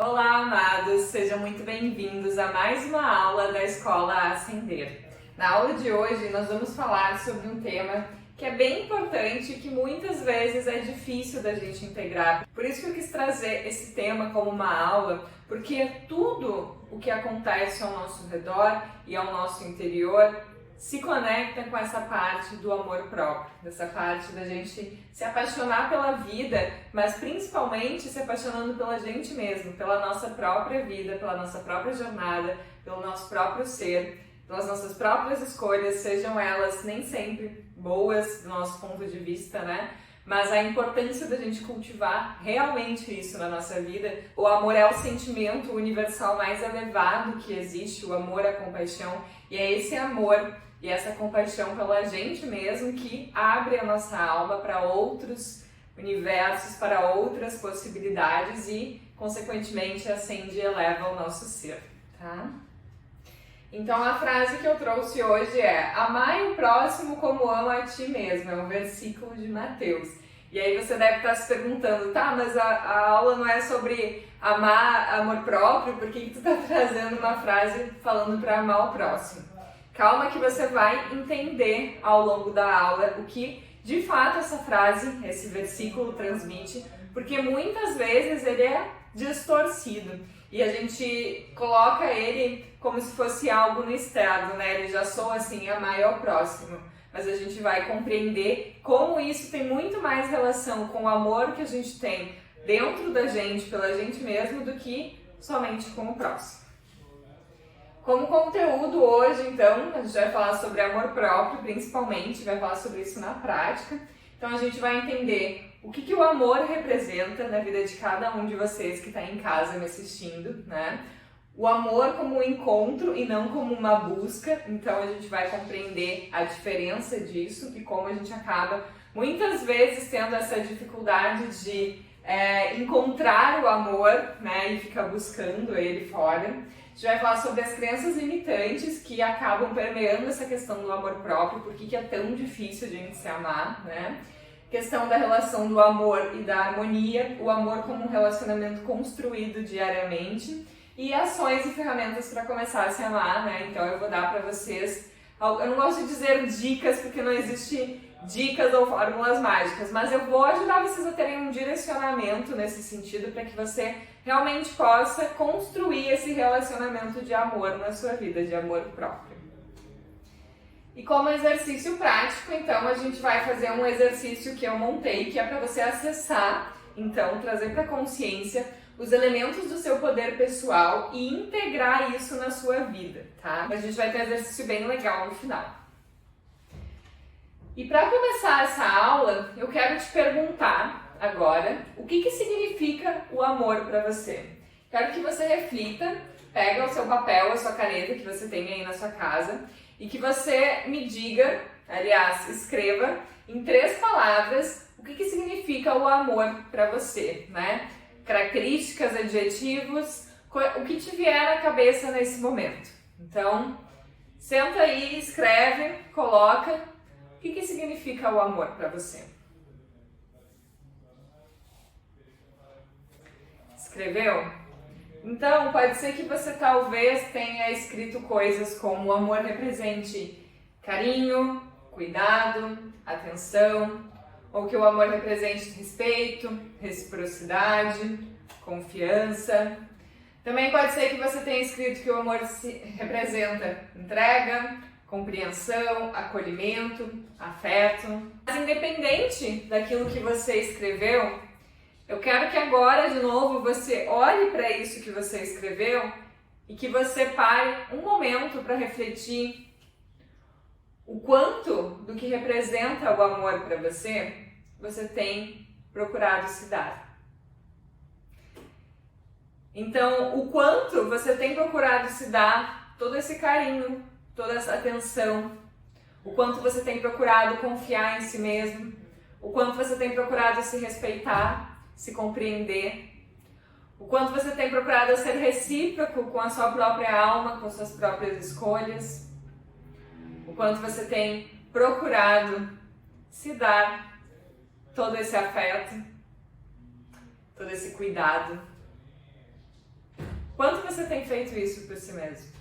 Olá, amados! Sejam muito bem-vindos a mais uma aula da Escola Ascender. Na aula de hoje, nós vamos falar sobre um tema que é bem importante e que muitas vezes é difícil da gente integrar. Por isso que eu quis trazer esse tema como uma aula, porque tudo o que acontece ao nosso redor e ao nosso interior se conecta com essa parte do amor próprio, dessa parte da gente se apaixonar pela vida, mas principalmente se apaixonando pela gente mesmo, pela nossa própria vida, pela nossa própria jornada, pelo nosso próprio ser, pelas nossas próprias escolhas, sejam elas nem sempre boas do nosso ponto de vista, né? Mas a importância da gente cultivar realmente isso na nossa vida. O amor é o sentimento universal mais elevado que existe, o amor, a compaixão, e é esse amor e essa compaixão pela gente mesmo que abre a nossa alma para outros universos, para outras possibilidades e, consequentemente, acende e eleva o nosso ser, tá? Então a frase que eu trouxe hoje é: amai o próximo como ama a ti mesmo, é um versículo de Mateus. E aí você deve estar se perguntando, tá, mas a aula não é sobre amar amor próprio, por que tu está trazendo uma frase falando para amar o próximo? Calma que você vai entender ao longo da aula o que de fato essa frase, esse versículo transmite, porque muitas vezes ele é distorcido e a gente coloca ele como se fosse algo no externo, né? Ele já soa assim, amar ao próximo, mas a gente vai compreender como isso tem muito mais relação com o amor que a gente tem dentro da gente, pela gente mesmo, do que somente com o próximo. Como conteúdo hoje, então, a gente vai falar sobre amor próprio, principalmente, vai falar sobre isso na prática. Então a gente vai entender o que o amor representa na vida de cada um de vocês que está em casa me assistindo, né? O amor como um encontro e não como uma busca, então a gente vai compreender a diferença disso e como a gente acaba muitas vezes tendo essa dificuldade de encontrar o amor, né, e ficar buscando ele fora. A gente vai falar sobre as crenças limitantes que acabam permeando essa questão do amor próprio, por que é tão difícil de a gente se amar, né? Questão da relação do amor e da harmonia, o amor como um relacionamento construído diariamente e ações e ferramentas para começar a se amar, né? Então eu vou dar para vocês, eu não gosto de dizer dicas porque não existe dicas ou fórmulas mágicas, mas eu vou ajudar vocês a terem um direcionamento nesse sentido para que você realmente possa construir esse relacionamento de amor na sua vida, de amor próprio. E como exercício prático, então, a gente vai fazer um exercício que eu montei, que é para você acessar, então, trazer para a consciência os elementos do seu poder pessoal e integrar isso na sua vida, tá? A gente vai ter um exercício bem legal no final. E para começar essa aula, eu quero te perguntar agora o que significa o amor para você. Quero que você reflita, pega o seu papel, a sua caneta que você tem aí na sua casa e que você me diga, aliás, escreva em 3 palavras o que significa o amor para você, né? Características, adjetivos, o que te vier na cabeça nesse momento. Então, senta aí, escreve, coloca. O que significa o amor para você? Escreveu? Então, pode ser que você talvez tenha escrito coisas como o amor represente carinho, cuidado, atenção, ou que o amor represente respeito, reciprocidade, confiança. Também pode ser que você tenha escrito que o amor representa entrega, compreensão, acolhimento, afeto. Mas independente daquilo que você escreveu, eu quero que agora, de novo, você olhe para isso que você escreveu e que você pare um momento para refletir o quanto do que representa o amor para você tem procurado se dar. Então, o quanto você tem procurado se dar todo esse carinho, toda essa atenção, o quanto você tem procurado confiar em si mesmo, o quanto você tem procurado se respeitar, se compreender, o quanto você tem procurado ser recíproco com a sua própria alma, com suas próprias escolhas, o quanto você tem procurado se dar todo esse afeto, todo esse cuidado. você tem feito isso por si mesmo?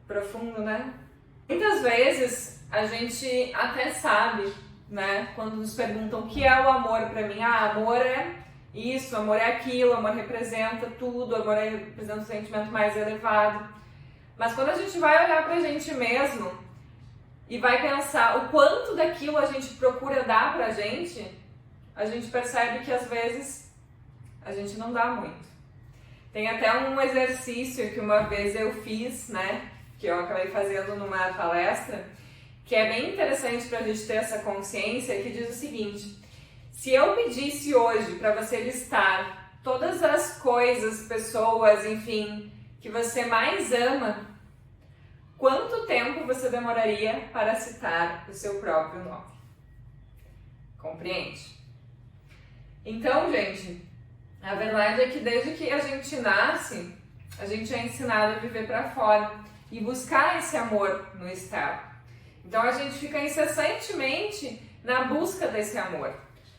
Profundo, né? Muitas vezes a gente até sabe, né? Quando nos perguntam o que é o amor pra mim. Ah, amor é isso, amor é aquilo, amor representa tudo, amor representa um sentimento mais elevado. Mas quando a gente vai olhar pra gente mesmo e vai pensar o quanto daquilo a gente procura dar pra gente, a gente percebe que às vezes a gente não dá muito. Tem até um exercício que uma vez eu fiz, né? Que eu acabei fazendo numa palestra, que é bem interessante pra gente ter essa consciência, que diz o seguinte: se eu pedisse hoje para você listar todas as coisas, pessoas, enfim, que você mais ama, quanto tempo você demoraria para citar o seu próprio nome? Compreende? Então, gente, a verdade é que desde que a gente nasce, a gente é ensinado a viver para fora e buscar esse amor no externo. Então a gente fica incessantemente na busca desse amor.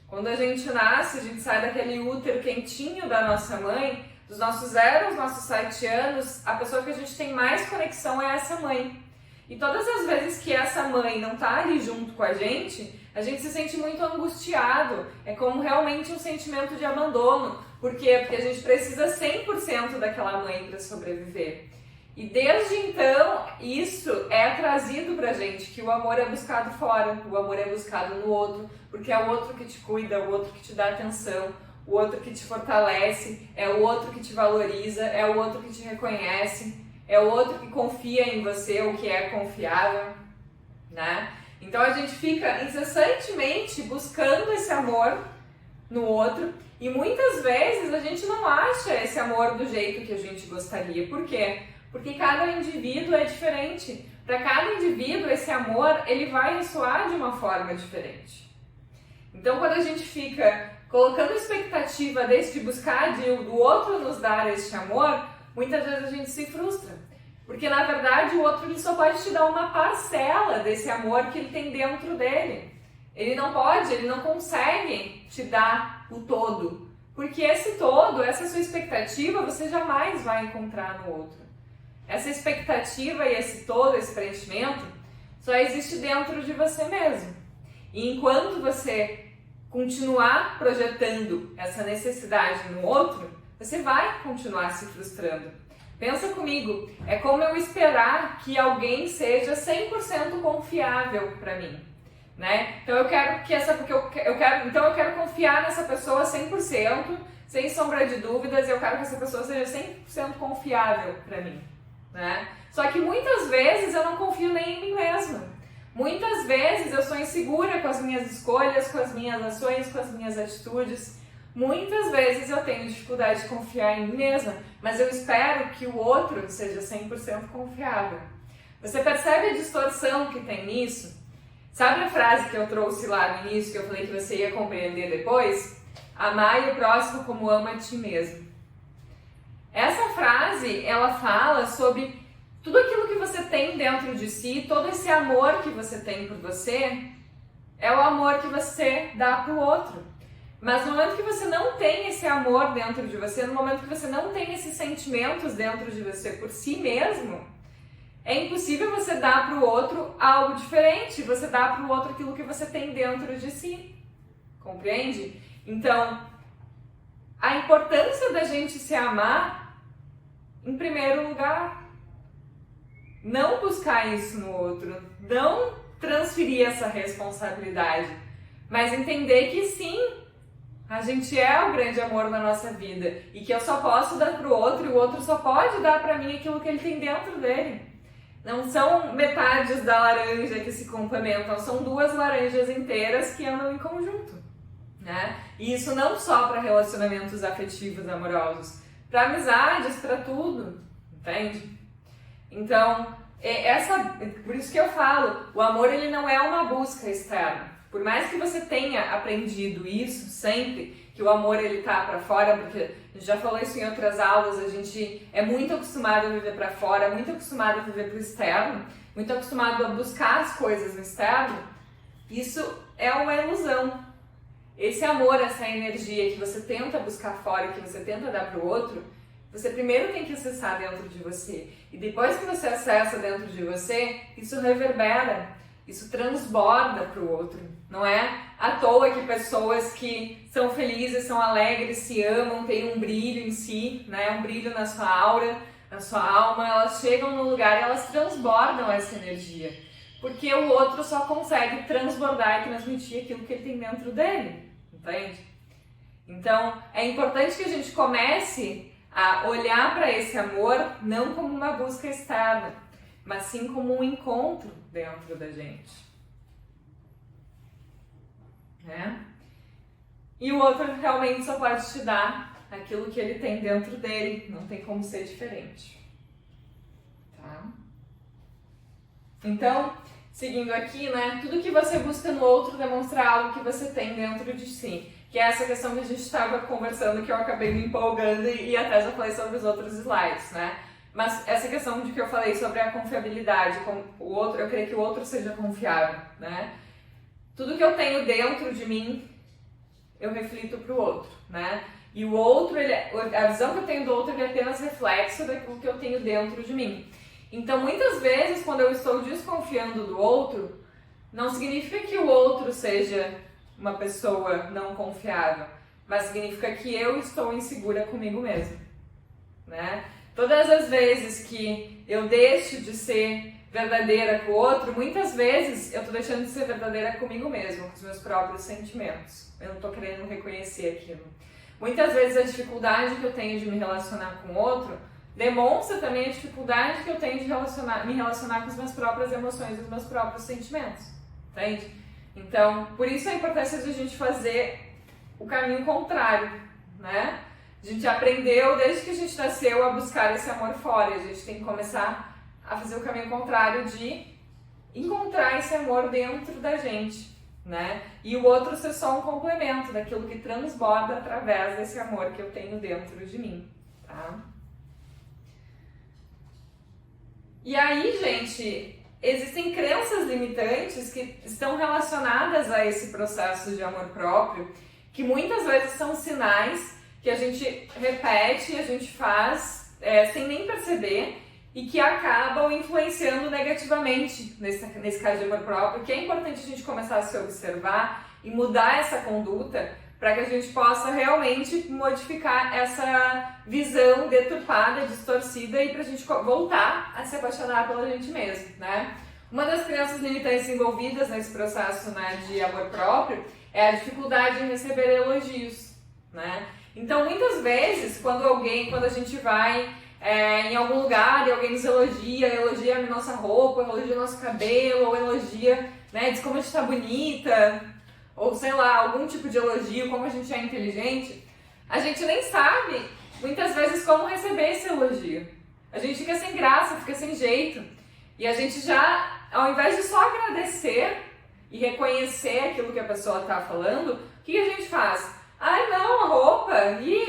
Quando a gente nasce, a gente sai daquele útero quentinho da nossa mãe, dos nossos 0 aos nossos 7 anos, a pessoa que a gente tem mais conexão é essa mãe. E todas as vezes que essa mãe não está ali junto com a gente se sente muito angustiado. É como realmente um sentimento de abandono. Por quê? Porque a gente precisa 100% daquela mãe para sobreviver. E desde então, isso é trazido pra gente, que o amor é buscado fora, o amor é buscado no outro, porque é o outro que te cuida, o outro que te dá atenção, o outro que te fortalece, é o outro que te valoriza, é o outro que te reconhece, é o outro que confia em você, o que é confiável, né? Então a gente fica incessantemente buscando esse amor no outro e muitas vezes a gente não acha esse amor do jeito que a gente gostaria. Por quê? Porque cada indivíduo é diferente. Para cada indivíduo, esse amor ele vai ressoar de uma forma diferente. Então, quando a gente fica colocando expectativa de buscar do outro nos dar este amor, muitas vezes a gente se frustra. Porque, na verdade, o outro ele só pode te dar uma parcela desse amor que ele tem dentro dele. Ele não pode, ele não consegue te dar o todo. Porque esse todo, essa sua expectativa, você jamais vai encontrar no outro. Essa expectativa e esse todo, esse preenchimento, só existe dentro de você mesmo. E enquanto você continuar projetando essa necessidade no outro, você vai continuar se frustrando. Pensa comigo, é como eu esperar que alguém seja 100% confiável para mim, né? Então eu quero que eu quero confiar nessa pessoa 100%, sem sombra de dúvidas, eu quero que essa pessoa seja 100% confiável para mim. Né? Só que muitas vezes eu não confio nem em mim mesma. Muitas vezes eu sou insegura com as minhas escolhas, com as minhas ações, com as minhas atitudes. Muitas vezes eu tenho dificuldade de confiar em mim mesma, mas eu espero que o outro seja 100% confiável. Você percebe a distorção que tem nisso? Sabe a frase que eu trouxe lá no início, que eu falei que você ia compreender depois? Amai o próximo como ama a ti mesmo. Essa frase, ela fala sobre tudo aquilo que você tem dentro de si, todo esse amor que você tem por você, é o amor que você dá para o outro. Mas no momento que você não tem esse amor dentro de você, no momento que você não tem esses sentimentos dentro de você por si mesmo, é impossível você dar para o outro algo diferente, você dá para o outro aquilo que você tem dentro de si. Compreende? Então, a importância da gente se amar, em primeiro lugar, não buscar isso no outro, não transferir essa responsabilidade, mas entender que sim, a gente é o grande amor da nossa vida e que eu só posso dar para o outro e o outro só pode dar para mim aquilo que ele tem dentro dele. Não são metades da laranja que se complementam, são duas laranjas inteiras que andam em conjunto, né? E isso não só para relacionamentos afetivos, amorosos, para amizades, para tudo, entende? Então, por isso que eu falo, o amor ele não é uma busca externa. Por mais que você tenha aprendido isso sempre, que o amor ele tá para fora, porque a gente já falou isso em outras aulas, a gente é muito acostumado a viver para fora, muito acostumado a viver pro externo, muito acostumado a buscar as coisas no externo. Isso é uma ilusão. esse amor, essa energia que você tenta buscar fora e que você tenta dar para o outro, você primeiro tem que acessar dentro de você. E depois que você acessa dentro de você, isso reverbera, isso transborda para o outro. Não é à toa que pessoas que são felizes, são alegres, se amam, têm um brilho em si, né? Um brilho na sua aura, na sua alma, elas chegam no lugar e elas transbordam essa energia. Porque o outro só consegue transbordar e transmitir aquilo que ele tem dentro dele, entende? Então, é importante que a gente comece a olhar para esse amor não como uma busca externa, mas sim como um encontro dentro da gente. Né? E o outro realmente só pode te dar aquilo que ele tem dentro dele, não tem como ser diferente. Tá? Então, seguindo aqui, né, tudo que você busca no outro demonstra algo que você tem dentro de si. Que é essa questão que a gente estava conversando, que eu acabei me empolgando e até já falei sobre os outros slides, né? Mas essa questão de que eu falei sobre a confiabilidade, com o outro, eu creio que o outro seja confiável, né? Tudo que eu tenho dentro de mim, eu reflito para o outro, né? E o outro, a visão que eu tenho do outro é apenas reflexo daquilo que eu tenho dentro de mim. Então, muitas vezes, quando eu estou desconfiando do outro, não significa que o outro seja uma pessoa não confiável, mas significa que eu estou insegura comigo mesma, né? Todas as vezes que eu deixo de ser verdadeira com o outro, muitas vezes eu estou deixando de ser verdadeira comigo mesma, com os meus próprios sentimentos. Eu não estou querendo reconhecer aquilo. Muitas vezes a dificuldade que eu tenho de me relacionar com o outro demonstra também a dificuldade que eu tenho de me relacionar com as minhas próprias emoções e os meus próprios sentimentos, entende? Então, por isso a importância de a gente fazer o caminho contrário, né? A gente aprendeu, desde que a gente nasceu, a buscar esse amor fora. A gente tem que começar a fazer o caminho contrário de encontrar esse amor dentro da gente, né? E o outro ser só um complemento daquilo que transborda através desse amor que eu tenho dentro de mim, tá? E aí, gente, existem crenças limitantes que estão relacionadas a esse processo de amor próprio, que muitas vezes são sinais que a gente repete, a gente faz sem nem perceber e que acabam influenciando negativamente nesse caso de amor próprio, que é importante a gente começar a se observar e mudar essa conduta para que a gente possa realmente modificar essa visão deturpada, distorcida e para a gente voltar a se apaixonar pela gente mesmo, né? Uma das crenças limitantes envolvidas nesse processo, né, de amor próprio é a dificuldade em receber elogios, né? Então, muitas vezes, quando a gente vai em algum lugar e alguém nos elogia a nossa roupa, elogia o nosso cabelo, ou elogia, né, diz como a gente está bonita, ou sei lá, algum tipo de elogio, como a gente é inteligente, a gente nem sabe, muitas vezes, como receber esse elogio. A gente fica sem graça, fica sem jeito. E a gente já, ao invés de só agradecer e reconhecer aquilo que a pessoa está falando, o que a gente faz? Ai não, a roupa,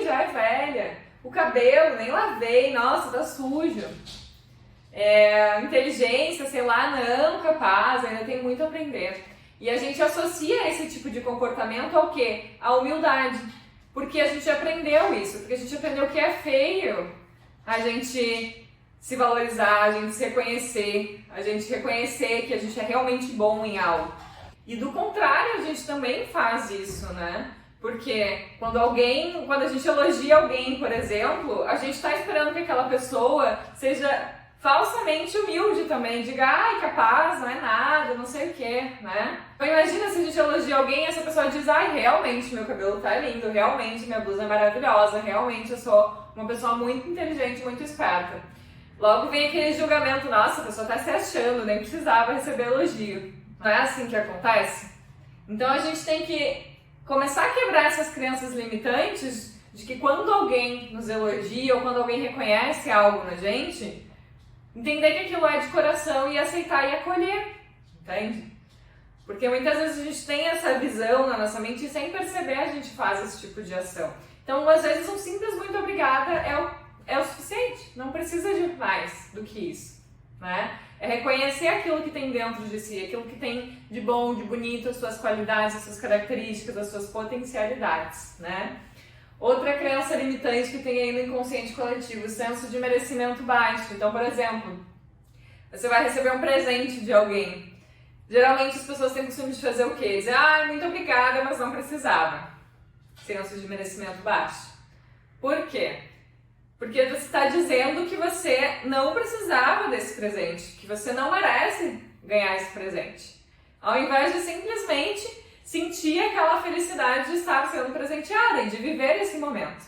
já é velha. O cabelo, nem lavei, nossa, tá sujo. Inteligência, sei lá, não, capaz, ainda tem muito a aprender. E a gente associa esse tipo de comportamento ao quê? À humildade. Porque a gente aprendeu isso, porque a gente aprendeu que é feio a gente se valorizar, a gente se reconhecer, a gente reconhecer que a gente é realmente bom em algo. E do contrário, a gente também faz isso, né? Porque quando a gente elogia alguém, por exemplo, a gente está esperando que aquela pessoa seja falsamente humilde também, diga, ai, capaz, não é nada, não sei o que, né? Então imagina se a gente elogia alguém e essa pessoa diz, ai, realmente meu cabelo tá lindo, realmente minha blusa é maravilhosa, realmente eu sou uma pessoa muito inteligente, muito esperta. Logo vem aquele julgamento, nossa, a pessoa tá se achando, nem precisava receber elogio. Não é assim que acontece? Então a gente tem que começar a quebrar essas crenças limitantes de que quando alguém nos elogia ou quando alguém reconhece algo na gente, entender que aquilo é de coração e aceitar e acolher, entende? Porque muitas vezes a gente tem essa visão na nossa mente e sem perceber a gente faz esse tipo de ação. Então, às vezes, um simples muito obrigada é o suficiente, não precisa de mais do que isso, né? É reconhecer aquilo que tem dentro de si, aquilo que tem de bom, de bonito, as suas qualidades, as suas características, as suas potencialidades, né? Outra crença limitante que tem aí no inconsciente coletivo, o senso de merecimento baixo. Então, por exemplo, você vai receber um presente de alguém. Geralmente as pessoas têm o costume de fazer o quê? Dizer, muito obrigada, mas não precisava. Senso de merecimento baixo. Por quê? Porque você está dizendo que você não precisava desse presente, que você não merece ganhar esse presente. Ao invés de simplesmente sentir aquela felicidade de estar sendo presenteada e de viver esse momento,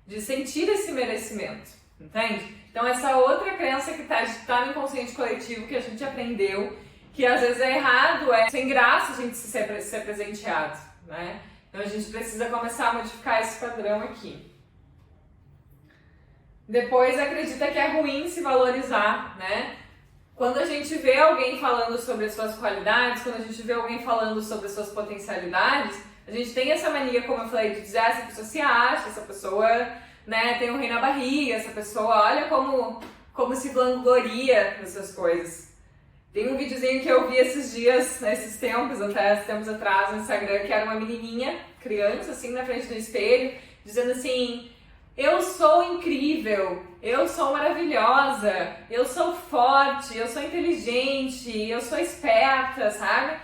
de sentir esse merecimento, entende? Então essa outra crença que está no inconsciente coletivo que a gente aprendeu, que às vezes é errado, é sem graça a gente ser presenteado, né? Então a gente precisa começar a modificar esse padrão aqui. Depois acredita que é ruim se valorizar, né? Quando a gente vê alguém falando sobre as suas qualidades, quando a gente vê alguém falando sobre as suas potencialidades, a gente tem essa mania, como eu falei, de dizer, essa pessoa se acha, essa pessoa, né, tem um rei na barriga, essa pessoa olha como se vangloria dessas coisas. Tem um videozinho que eu vi esses dias, nesses tempos, até tempos atrás no Instagram, que era uma menininha, criança, assim, na frente do espelho, dizendo assim, eu sou incrível, eu sou maravilhosa, eu sou forte, eu sou inteligente, eu sou esperta, sabe?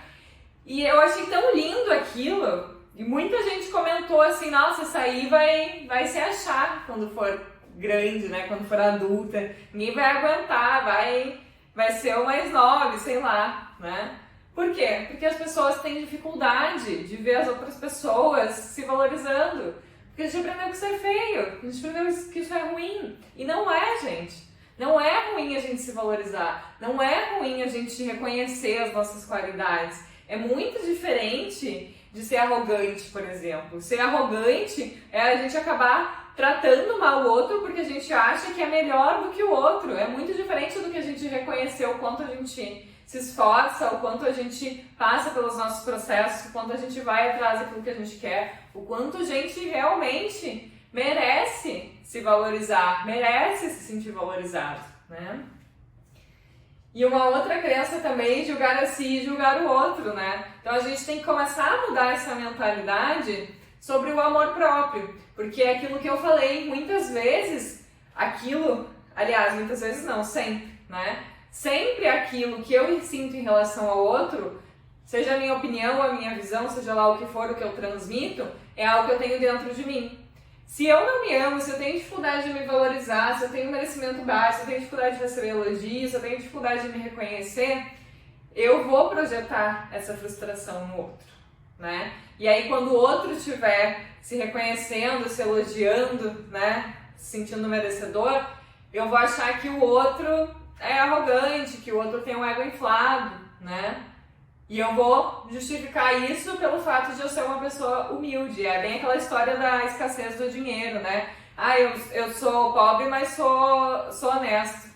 E eu achei tão lindo aquilo, e muita gente comentou assim, nossa, essa aí vai se achar quando for grande, né? Quando for adulta, ninguém vai aguentar, vai ser o mais nobre, sei lá, né? Por quê? Porque as pessoas têm dificuldade de ver as outras pessoas se valorizando. Porque a gente aprendeu que isso é feio, a gente aprendeu que isso é ruim. E não é, gente. Não é ruim a gente se valorizar. Não é ruim a gente reconhecer as nossas qualidades. É muito diferente de ser arrogante, por exemplo. Ser arrogante é a gente acabar tratando mal o outro porque a gente acha que é melhor do que o outro. É muito diferente do que a gente reconhecer o quanto a gente se esforça, o quanto a gente passa pelos nossos processos, o quanto a gente vai atrás daquilo que a gente quer, o quanto a gente realmente merece se valorizar, merece se sentir valorizado, né? E uma outra crença também é julgar a si e julgar o outro, né? Então a gente tem que começar a mudar essa mentalidade sobre o amor próprio, porque é aquilo que eu falei, muitas vezes, muitas vezes não, sempre, né? Sempre aquilo que eu sinto em relação ao outro, seja a minha opinião, a minha visão, seja lá o que for o que eu transmito, é algo que eu tenho dentro de mim. Se eu não me amo, se eu tenho dificuldade de me valorizar, se eu tenho merecimento baixo, se eu tenho dificuldade de receber elogios, se eu tenho dificuldade de me reconhecer, eu vou projetar essa frustração no outro, né? E aí quando o outro estiver se reconhecendo, se elogiando, né, se sentindo merecedor, eu vou achar que o outro é arrogante, que o outro tem um ego inflado, né? E eu vou justificar isso pelo fato de eu ser uma pessoa humilde. É bem aquela história da escassez do dinheiro, né? Eu sou pobre, mas sou honesto.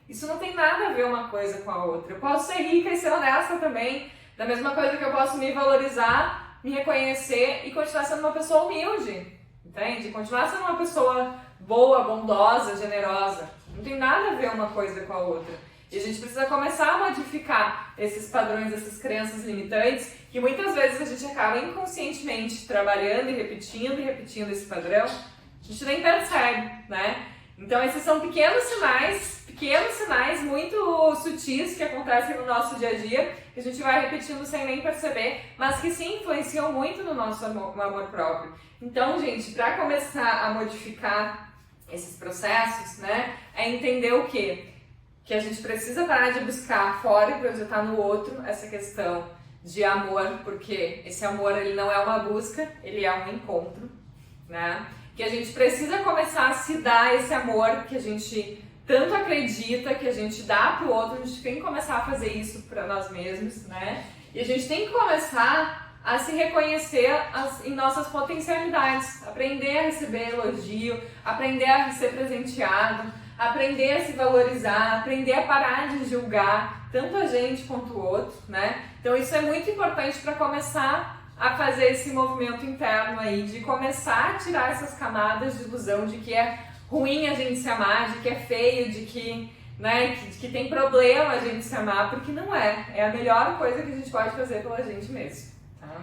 Isso não tem nada a ver uma coisa com a outra. Eu posso ser rica e ser honesta também. Da mesma coisa que eu posso me valorizar, me reconhecer e continuar sendo uma pessoa humilde. Entende? Continuar sendo uma pessoa boa, bondosa, generosa. Não tem nada a ver uma coisa com a outra. E a gente precisa começar a modificar esses padrões, essas crenças limitantes, que muitas vezes a gente acaba inconscientemente trabalhando e repetindo esse padrão, a gente nem percebe, né? Então esses são pequenos sinais muito sutis que acontecem no nosso dia a dia, que a gente vai repetindo sem nem perceber, mas que sim influenciam muito no nosso amor próprio. Então, gente, para começar a modificar esses processos, né, é entender o quê? Que a gente precisa parar de buscar fora e projetar no outro essa questão de amor, porque esse amor ele não é uma busca, ele é um encontro, né? Que a gente precisa começar a se dar esse amor que a gente tanto acredita, que a gente dá pro outro, a gente tem que começar a fazer isso para nós mesmos, né? E a gente tem que começar a se reconhecer em nossas potencialidades, aprender a receber elogio, aprender a ser presenteado, aprender a se valorizar, aprender a parar de julgar tanto a gente quanto o outro, né? Então isso é muito importante para começar a fazer esse movimento interno aí, de começar a tirar essas camadas de ilusão de que é ruim a gente se amar, de que é feio, de que né, que tem problema a gente se amar, porque não é. É a melhor coisa que a gente pode fazer pela gente mesmo, tá?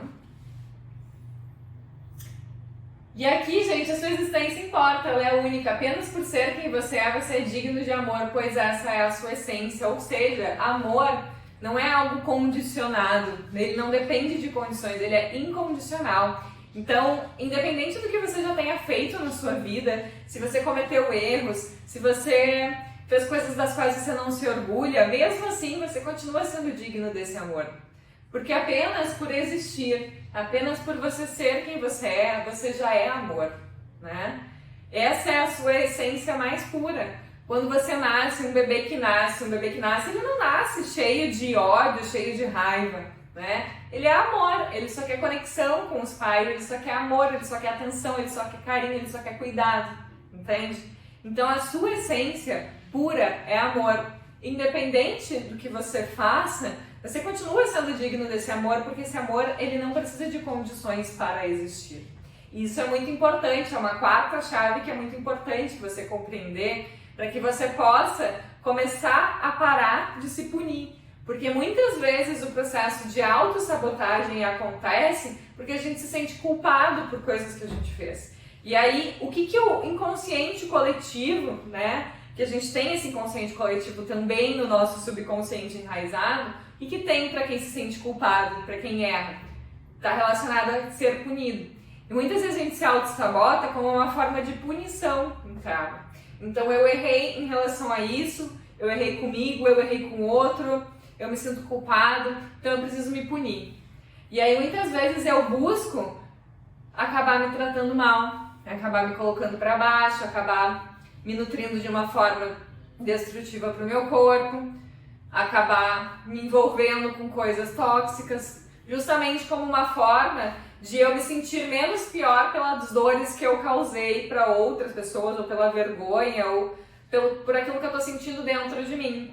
E aqui, gente, a sua existência importa, ela é única. Apenas por ser quem você é digno de amor, pois essa é a sua essência. Ou seja, amor não é algo condicionado, ele não depende de condições, ele é incondicional. Então, independente do que você já tenha feito na sua vida, se você cometeu erros, se você fez coisas das quais você não se orgulha, mesmo assim você continua sendo digno desse amor. Porque apenas por existir, apenas por você ser quem você já é amor, né? Essa é a sua essência mais pura. Quando você nasce, um bebê que nasce, ele não nasce cheio de ódio, cheio de raiva, né? Ele é amor, ele só quer conexão com os pais, ele só quer amor, ele só quer atenção, ele só quer carinho, ele só quer cuidado, entende? Então a sua essência pura é amor. Independente do que você faça, você continua sendo digno desse amor, porque esse amor, ele não precisa de condições para existir. E isso é muito importante, é uma quarta chave que é muito importante você compreender, para que você possa começar a parar de se punir. Porque muitas vezes o processo de autossabotagem acontece porque a gente se sente culpado por coisas que a gente fez. E aí, o que o inconsciente coletivo, né? Que a gente tem esse inconsciente coletivo também no nosso subconsciente enraizado, e que tem para quem se sente culpado, para quem erra, está relacionado a ser punido. E muitas vezes a gente se auto-sabota como uma forma de punição em karma. Então eu errei em relação a isso, eu errei comigo, eu errei com o outro, eu me sinto culpado, então eu preciso me punir. E aí muitas vezes eu busco acabar me tratando mal, acabar me colocando para baixo, acabar me nutrindo de uma forma destrutiva para o meu corpo, acabar me envolvendo com coisas tóxicas, justamente como uma forma de eu me sentir menos pior pelas dores que eu causei para outras pessoas, ou pela vergonha, ou por aquilo que eu estou sentindo dentro de mim.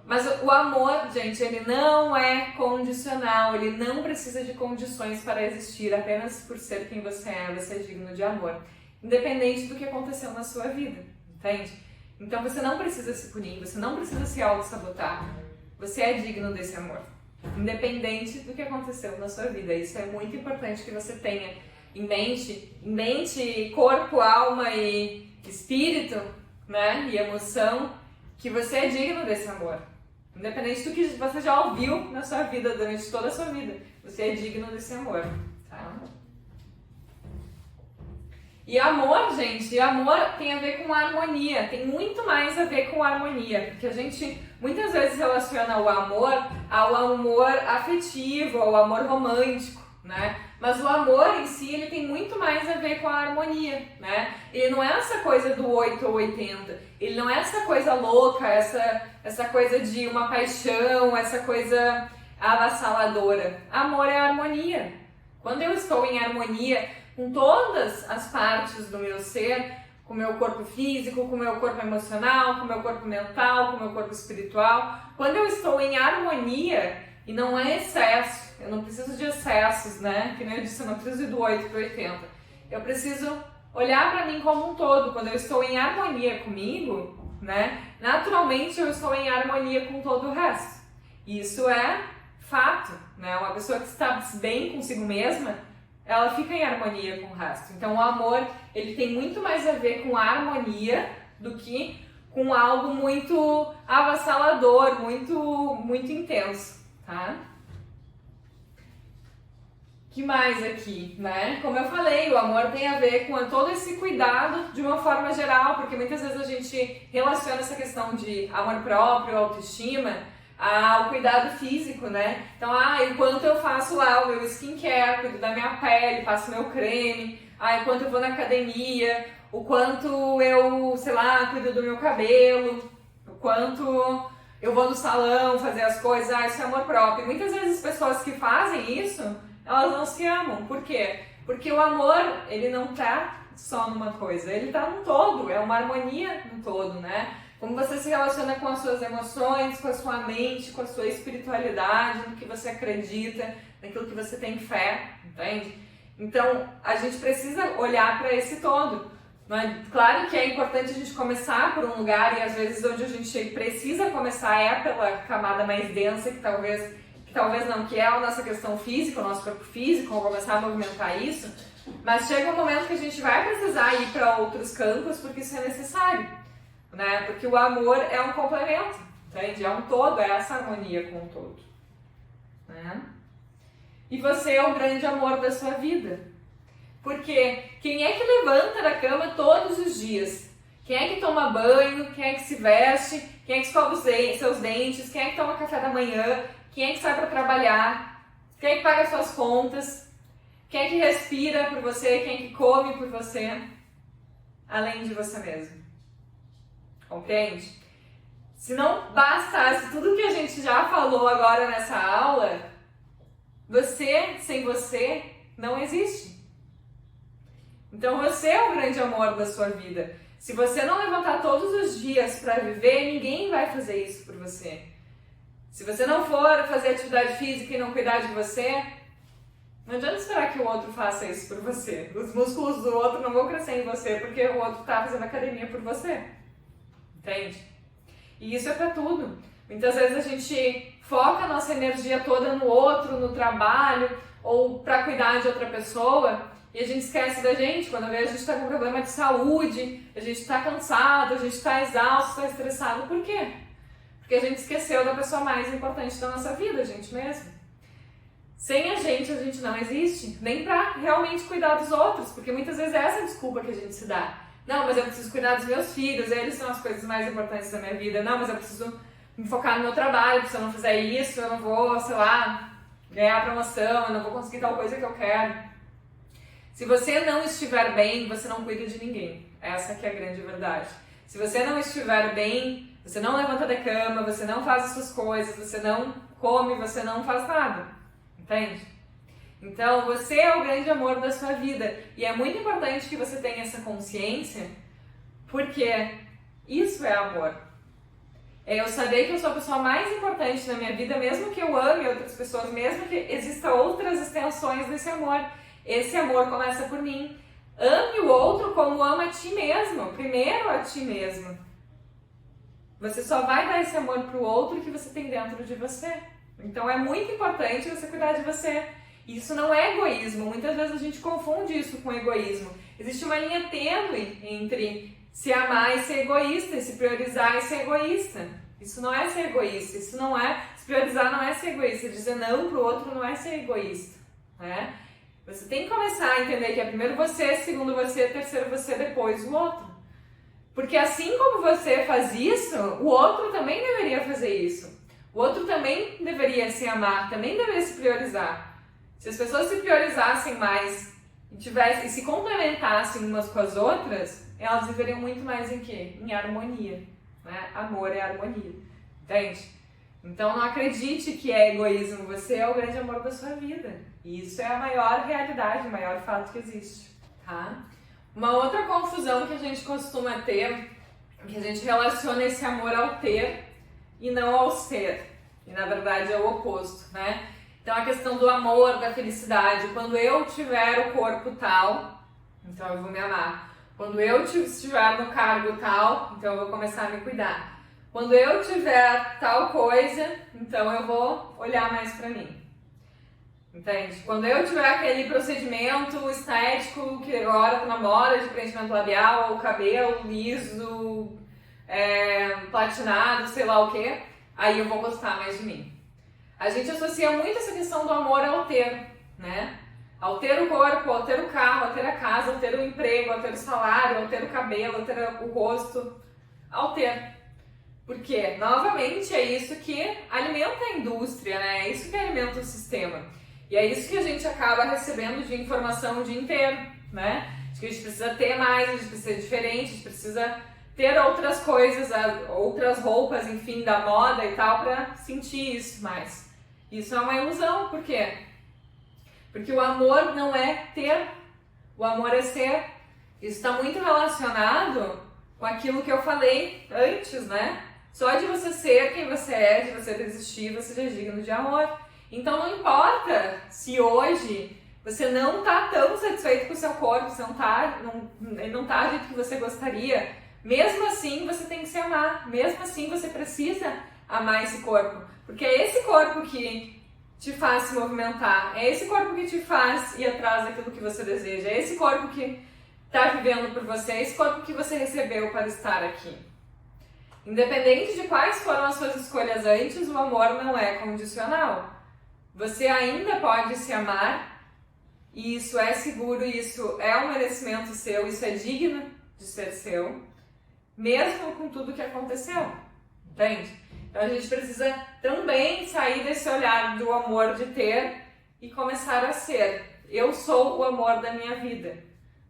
Mas o amor, gente, ele não é condicional, ele não precisa de condições para existir, apenas por ser quem você é digno de amor, independente do que aconteceu na sua vida, entende? Então você não precisa se punir, você não precisa se auto-sabotar, você é digno desse amor, independente do que aconteceu na sua vida. Isso é muito importante que você tenha em mente, corpo, alma e espírito, né, e emoção, que você é digno desse amor. Independente do que você já ouviu na sua vida, durante toda a sua vida, você é digno desse amor, tá? E amor, gente, amor tem a ver com harmonia, tem muito mais a ver com harmonia, porque a gente muitas vezes relaciona o amor ao amor afetivo, ao amor romântico, né? Mas o amor em si, ele tem muito mais a ver com a harmonia, né? Ele não é essa coisa do 8 ou 80, ele não é essa coisa louca, essa coisa de uma paixão, essa coisa avassaladora. Amor é harmonia. Quando eu estou em harmonia com todas as partes do meu ser, com o meu corpo físico, com o meu corpo emocional, com o meu corpo mental, com o meu corpo espiritual, quando eu estou em harmonia, e não é excesso, eu não preciso de excessos, né? Que nem eu disse, eu não preciso ir do 8 para 80. Eu preciso olhar para mim como um todo. Quando eu estou em harmonia comigo, né? Naturalmente eu estou em harmonia com todo o resto. Isso é fato, né? Uma pessoa que está bem consigo mesma, ela fica em harmonia com o resto. Então o amor, ele tem muito mais a ver com a harmonia do que com algo muito avassalador, muito intenso, tá? Que mais aqui, né? Como eu falei, o amor tem a ver com todo esse cuidado de uma forma geral, porque muitas vezes a gente relaciona essa questão de amor próprio, autoestima, ao cuidado físico, né? Então, enquanto eu faço lá o meu skincare, cuido da minha pele, passo meu creme, enquanto eu vou na academia, o quanto eu, sei lá, cuido do meu cabelo, o quanto eu vou no salão fazer as coisas, isso é amor próprio. E muitas vezes as pessoas que fazem isso, elas não se amam. Por quê? Porque o amor, ele não tá só numa coisa, ele tá num todo, é uma harmonia no todo, né? Como você se relaciona com as suas emoções, com a sua mente, com a sua espiritualidade, no que você acredita, naquilo que você tem fé, entende? Então, a gente precisa olhar para esse todo. Claro que é importante a gente começar por um lugar e às vezes onde a gente precisa começar é pela camada mais densa que talvez não, que é a nossa questão física, o nosso corpo físico, ou começar a movimentar isso, mas chega um momento que a gente vai precisar ir para outros campos porque isso é necessário, né? Porque o amor é um complemento, entende? É um todo, é essa harmonia com o todo, né? E você é o grande amor da sua vida. Porque quem é que levanta da cama todos os dias? Quem é que toma banho? Quem é que se veste? Quem é que escova os seus dentes? Quem é que toma café da manhã? Quem é que sai para trabalhar? Quem é que paga suas contas? Quem é que respira por você? Quem é que come por você? Além de você mesmo. Compreende? Se não bastasse tudo que a gente já falou agora nessa aula, você, sem você, não existe. Então você é o grande amor da sua vida. Se você não levantar todos os dias para viver, ninguém vai fazer isso por você. Se você não for fazer atividade física e não cuidar de você, não adianta esperar que o outro faça isso por você. Os músculos do outro não vão crescer em você porque o outro está fazendo academia por você. Entende? E isso é para tudo. Muitas vezes a gente foca a nossa energia toda no outro, no trabalho, ou para cuidar de outra pessoa, e a gente esquece da gente. Quando a gente está com problema de saúde, a gente está cansado, a gente está exausto, está estressado. Por quê? Porque a gente esqueceu da pessoa mais importante da nossa vida, a gente mesmo. Sem a gente não existe, nem para realmente cuidar dos outros, porque muitas vezes é essa desculpa que a gente se dá. Não, mas eu preciso cuidar dos meus filhos, eles são as coisas mais importantes da minha vida. Não, mas eu preciso me focar no meu trabalho, porque se eu não fizer isso, eu não vou, sei lá, ganhar a promoção, eu não vou conseguir tal coisa que eu quero. Se você não estiver bem, você não cuida de ninguém. Essa que é a grande verdade. Se você não estiver bem, você não levanta da cama, você não faz as suas coisas, você não come, você não faz nada. Entende? Então, você é o grande amor da sua vida. E é muito importante que você tenha essa consciência, porque isso é amor. É eu saber que eu sou a pessoa mais importante na minha vida, mesmo que eu ame outras pessoas, mesmo que existam outras extensões desse amor. Esse amor começa por mim. Ame o outro como ama a ti mesmo. Primeiro a ti mesmo. Você só vai dar esse amor pro outro que você tem dentro de você. Então é muito importante você cuidar de você. Isso não é egoísmo. Muitas vezes a gente confunde isso com egoísmo. Existe uma linha tênue entre se amar e ser egoísta, e se priorizar e ser egoísta. Isso não é ser egoísta. Isso não é... Se priorizar não é ser egoísta. Dizer não pro outro não é ser egoísta, né? Você tem que começar a entender que é primeiro você, segundo você, terceiro você, depois o outro. Porque assim como você faz isso, o outro também deveria fazer isso. O outro também deveria se amar, também deveria se priorizar. Se as pessoas se priorizassem mais e se complementassem umas com as outras, elas viveriam muito mais em quê? Em harmonia, né? Amor é harmonia, entende? Então não acredite que é egoísmo, você é o grande amor da sua vida. E isso é a maior realidade, o maior fato que existe, tá? Uma outra confusão que a gente costuma ter, que a gente relaciona esse amor ao ter e não ao ser. E na verdade é o oposto, né? Então a questão do amor, da felicidade, quando eu tiver o corpo tal, então eu vou me amar. Quando eu estiver no cargo tal, então eu vou começar a me cuidar. Quando eu tiver tal coisa, então eu vou olhar mais pra mim. Entende? Quando eu tiver aquele procedimento estético que agora tá na moda de preenchimento labial, ou cabelo liso, platinado, sei lá o que, aí eu vou gostar mais de mim. A gente associa muito essa questão do amor ao ter, né? Ao ter o corpo, ao ter o carro, ao ter a casa, ao ter o emprego, ao ter o salário, ao ter o cabelo, ao ter o rosto, ao ter. Porque, novamente, é isso que alimenta a indústria, né? É isso que alimenta o sistema. E é isso que a gente acaba recebendo de informação o dia inteiro, né? De que a gente precisa ter mais, a gente precisa ser diferente, a gente precisa ter outras coisas, outras roupas, enfim, da moda e tal, pra sentir isso mais. Isso é uma ilusão, por quê? Porque o amor não é ter, o amor é ser. Isso está muito relacionado com aquilo que eu falei antes, né? Só de você ser quem você é, de você existir, você já é digno de amor. Então não importa se hoje você não tá tão satisfeito com o seu corpo, você ele não tá do jeito que você gostaria, mesmo assim você tem que se amar, mesmo assim você precisa amar esse corpo, porque é esse corpo que te faz se movimentar, é esse corpo que te faz ir atrás daquilo que você deseja, é esse corpo que tá vivendo por você, é esse corpo que você recebeu para estar aqui. Independente de quais foram as suas escolhas antes, o amor não é condicional. Você ainda pode se amar, e isso é seguro, isso é um merecimento seu, isso é digno de ser seu, mesmo com tudo que aconteceu, entende? Então a gente precisa também sair desse olhar do amor de ter e começar a ser. Eu sou o amor da minha vida,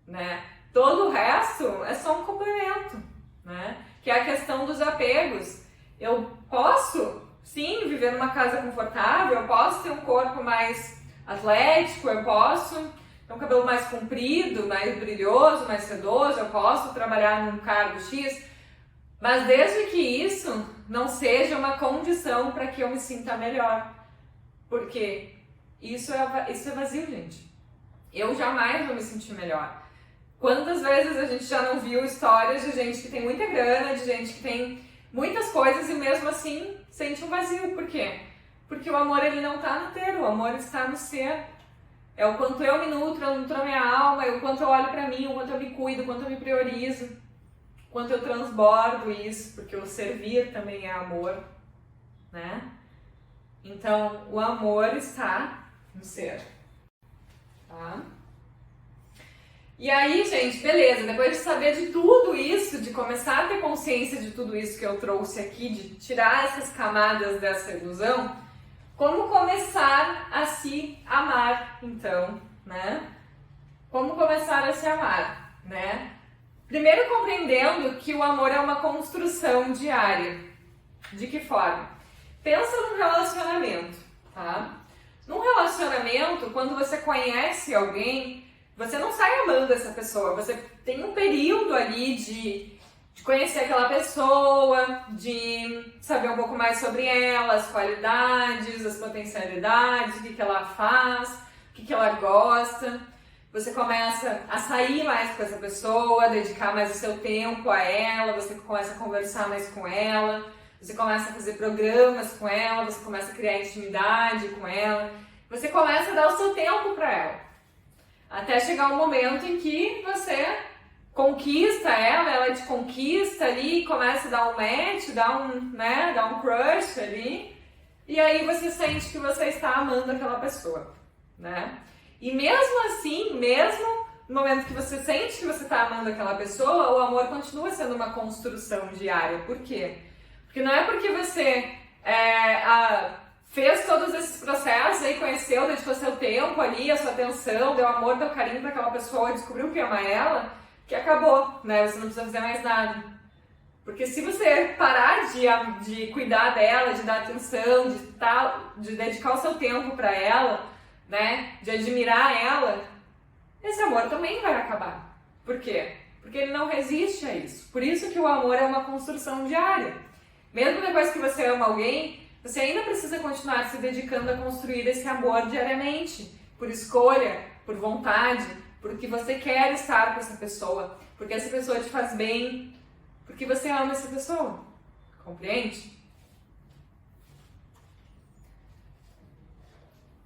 né? Todo o resto é só um complemento, né? Que é a questão dos apegos. Eu posso, sim, viver numa casa confortável, eu posso ter um corpo mais atlético, eu posso ter um cabelo mais comprido, mais brilhoso, mais sedoso, eu posso trabalhar num cargo X, mas desde que isso não seja uma condição para que eu me sinta melhor. Porque isso é vazio, gente. Eu jamais vou me sentir melhor. Quantas vezes a gente já não viu histórias de gente que tem muita grana, de gente que tem muitas coisas e mesmo assim sente um vazio. Por quê? Porque o amor ele não está no ter, o amor está no ser. É o quanto eu me nutro a minha alma, é o quanto eu olho para mim, o quanto eu me cuido, o quanto eu me priorizo, o quanto eu transbordo isso, porque o servir também é amor, né? Então, o amor está no ser, tá? E aí, gente, beleza, depois de saber de tudo isso, de começar a ter consciência de tudo isso que eu trouxe aqui, de tirar essas camadas dessa ilusão, como começar a se amar, então, né? Como começar a se amar, né? Primeiro compreendendo que o amor é uma construção diária. De que forma? Pensa num relacionamento, tá? Num relacionamento, quando você conhece alguém, você não sai amando essa pessoa, você tem um período ali de conhecer aquela pessoa, de saber um pouco mais sobre ela, as qualidades, as potencialidades, o que ela faz, o que ela gosta. Você começa a sair mais com essa pessoa, a dedicar mais o seu tempo a ela, você começa a conversar mais com ela, você começa a fazer programas com ela, você começa a criar intimidade com ela, você começa a dar o seu tempo para ela. Até chegar um momento em que você conquista ela te conquista ali, começa a dar um match, dá um crush ali, e aí você sente que você está amando aquela pessoa, né? E mesmo assim, mesmo no momento que você sente que você está amando aquela pessoa, o amor continua sendo uma construção diária. Por quê? Porque não é porque você fez todos esses processos, aí conheceu, dedicou seu tempo ali, a sua atenção, deu amor, deu carinho para aquela pessoa, descobriu que ama ela, que acabou, né? Você não precisa fazer mais nada. Porque se você parar de cuidar dela, de dar atenção, de dedicar o seu tempo para ela, né? De admirar ela, esse amor também vai acabar. Por quê? Porque ele não resiste a isso. Por isso que o amor é uma construção diária. Mesmo depois que você ama alguém, você ainda precisa continuar se dedicando a construir esse amor diariamente, por escolha, por vontade, porque você quer estar com essa pessoa, porque essa pessoa te faz bem, porque você ama essa pessoa. Compreende?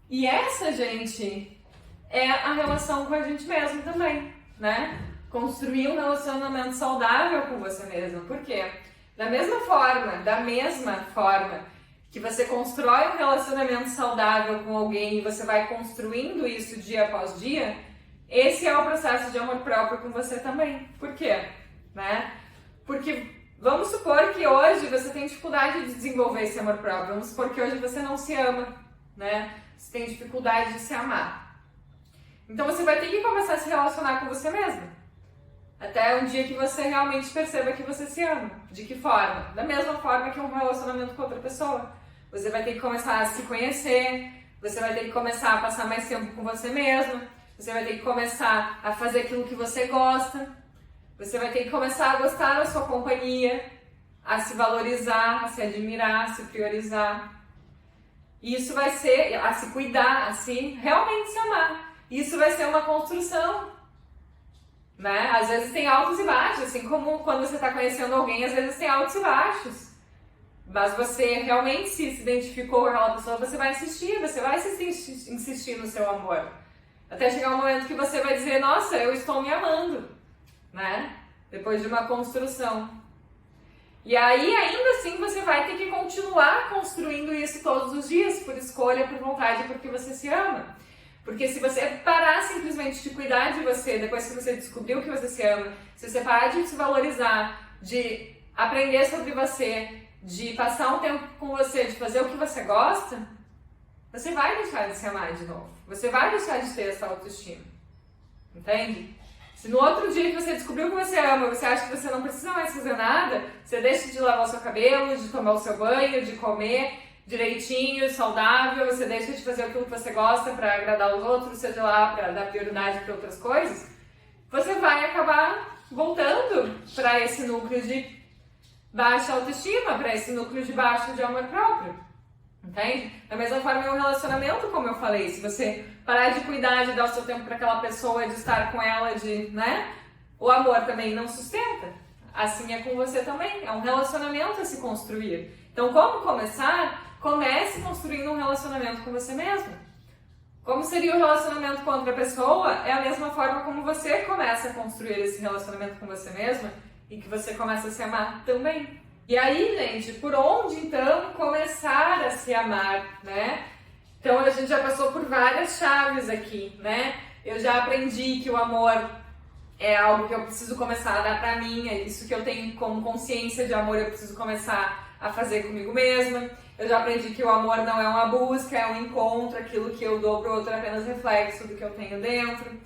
E essa, gente, é a relação com a gente mesmo também, né? Construir um relacionamento saudável com você mesmo. Por quê? Da mesma forma que você constrói um relacionamento saudável com alguém e você vai construindo isso dia após dia, esse é o processo de amor próprio com você também. Por quê? Né? Porque vamos supor que hoje você tem dificuldade de desenvolver esse amor próprio, vamos supor que hoje você não se ama, né? Você tem dificuldade de se amar. Então você vai ter que começar a se relacionar com você mesmo. Até um dia que você realmente perceba que você se ama. De que forma? Da mesma forma que um relacionamento com outra pessoa. Você vai ter que começar a se conhecer, você vai ter que começar a passar mais tempo com você mesmo, você vai ter que começar a fazer aquilo que você gosta, você vai ter que começar a gostar da sua companhia, a se valorizar, a se admirar, a se priorizar. E isso vai ser a se cuidar, a se realmente se amar. isso vai ser uma construção, né? Às vezes tem altos e baixos, assim como quando você está conhecendo alguém, às vezes tem altos e baixos. Mas você realmente se identificou com aquela pessoa, você vai insistir no seu amor. Até chegar um momento que você vai dizer, nossa, eu estou me amando, né? Depois de uma construção. E aí, ainda assim, você vai ter que continuar construindo isso todos os dias, por escolha, por vontade, porque você se ama. Porque se você parar simplesmente de cuidar de você, depois que você descobriu que você se ama, se você parar de se valorizar, de aprender sobre você, de passar um tempo com você, de fazer o que você gosta, você vai deixar de se amar de novo. Você vai deixar de ter essa autoestima. Entende? Se no outro dia que você descobriu que você ama, você acha que você não precisa mais fazer nada, você deixa de lavar o seu cabelo, de tomar o seu banho, de comer direitinho, saudável, você deixa de fazer aquilo que você gosta para agradar os outros, seja lá para dar prioridade para outras coisas, você vai acabar voltando para esse núcleo de baixa autoestima, para esse núcleo de baixo de amor próprio. Entende? Da mesma forma, em um relacionamento, como eu falei, se você parar de cuidar, de dar o seu tempo para aquela pessoa, de estar com ela, né? O amor também não sustenta. Assim é com você também. É um relacionamento a se construir. Então, como começar? Comece construindo um relacionamento com você mesmo. Como seria o relacionamento com outra pessoa? É a mesma forma como você começa a construir esse relacionamento com você mesma e que você começa a se amar também. E aí, gente, por onde então começar a se amar, né? Então a gente já passou por várias chaves aqui, né? Eu já aprendi que o amor é algo que eu preciso começar a dar pra mim, é isso que eu tenho como consciência de amor, eu preciso começar a fazer comigo mesma. Eu já aprendi que o amor não é uma busca, é um encontro, aquilo que eu dou pro outro é apenas reflexo do que eu tenho dentro.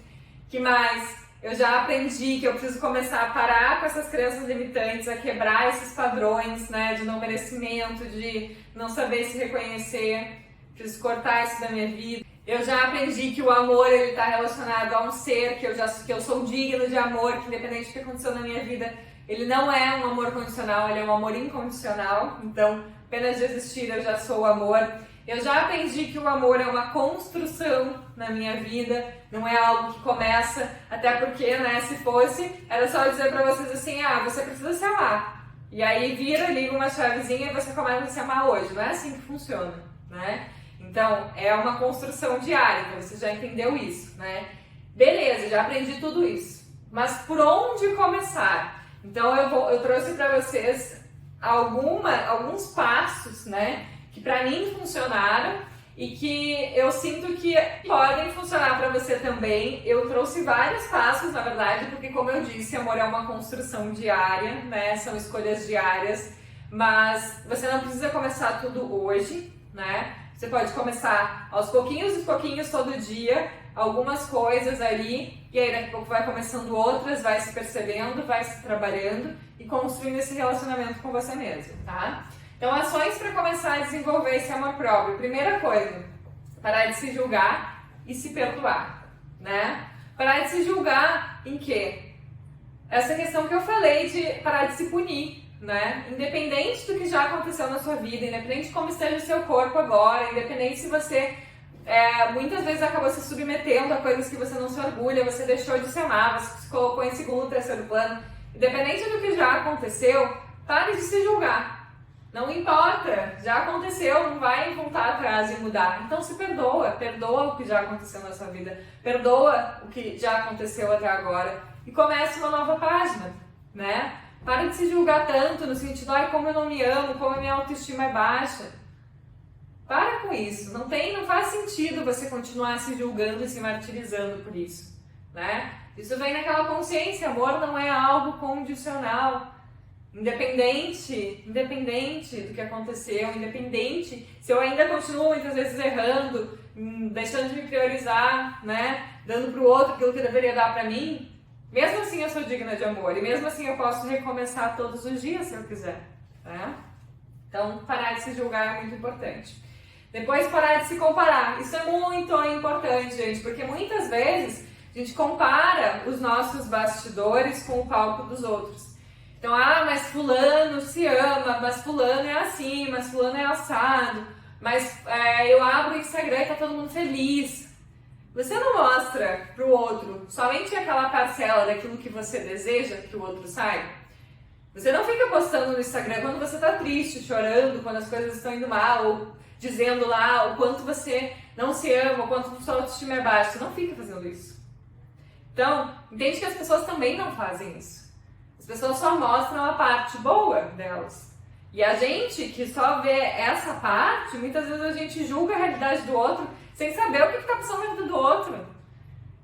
Que mais? Eu já aprendi que eu preciso começar a parar com essas crenças limitantes, a quebrar esses padrões, né, de não merecimento, de não saber se reconhecer. Preciso cortar isso da minha vida. Eu já aprendi que o amor ele está relacionado a um ser, que eu sou digno de amor, que independente do que aconteceu na minha vida, ele não é um amor condicional, ele é um amor incondicional. Então, apenas de existir eu já sou o amor. Eu já aprendi que o amor é uma construção na minha vida, não é algo que começa, até porque, né, se fosse, era só dizer pra vocês assim, você precisa se amar. E aí vira, liga uma chavezinha e você começa a se amar hoje. Não é assim que funciona, né? Então, é uma construção diária, então você já entendeu isso, né? Beleza, já aprendi tudo isso. Mas por onde começar? Então, eu trouxe pra vocês alguns passos, né? Que pra mim funcionaram e que eu sinto que podem funcionar pra você também. Eu trouxe vários passos, na verdade, porque como eu disse, amor é uma construção diária, né? São escolhas diárias, mas você não precisa começar tudo hoje, né? Você pode começar aos pouquinhos todo dia, algumas coisas ali, e aí daqui a pouco vai começando outras, vai se percebendo, vai se trabalhando e construindo esse relacionamento com você mesmo, tá? Então, ações para começar a desenvolver esse amor próprio. Primeira coisa, parar de se julgar e se perdoar, né? Parar de se julgar em quê? Essa questão que eu falei de parar de se punir, né? Independente do que já aconteceu na sua vida, independente de como esteja o seu corpo agora, independente se você muitas vezes acabou se submetendo a coisas que você não se orgulha, você deixou de se amar, você se colocou em segundo, terceiro plano, independente do que já aconteceu, pare de se julgar. Não importa, já aconteceu, não vai voltar atrás e mudar. Então se perdoa o que já aconteceu na sua vida, perdoa o que já aconteceu até agora e comece uma nova página, né? Para de se julgar tanto no sentido, como eu não me amo, como a minha autoestima é baixa. Para com isso, não faz sentido você continuar se julgando e se martirizando por isso, né? Isso vem naquela consciência, amor não é algo condicional. Independente do que aconteceu, independente se eu ainda continuo muitas vezes errando, deixando de me priorizar, né? Dando pro outro aquilo que deveria dar pra mim, mesmo assim eu sou digna de amor e mesmo assim eu posso recomeçar todos os dias se eu quiser, né? Então, parar de se julgar é muito importante. Depois, parar de se comparar. Isso é muito importante, gente, porque muitas vezes a gente compara os nossos bastidores com o palco dos outros. Então, mas fulano se ama, mas fulano é assim, mas fulano é assado, mas eu abro o Instagram e tá todo mundo feliz. você não mostra pro outro somente aquela parcela daquilo que você deseja que o outro saiba. Você não fica postando no Instagram quando você tá triste, chorando, quando as coisas estão indo mal, ou dizendo lá o quanto você não se ama, o quanto sua autoestima é baixa. Você não fica fazendo isso. Então, entende que as pessoas também não fazem isso. As pessoas só mostram a parte boa delas. E a gente que só vê essa parte, muitas vezes a gente julga a realidade do outro sem saber o que está passando na vida do outro.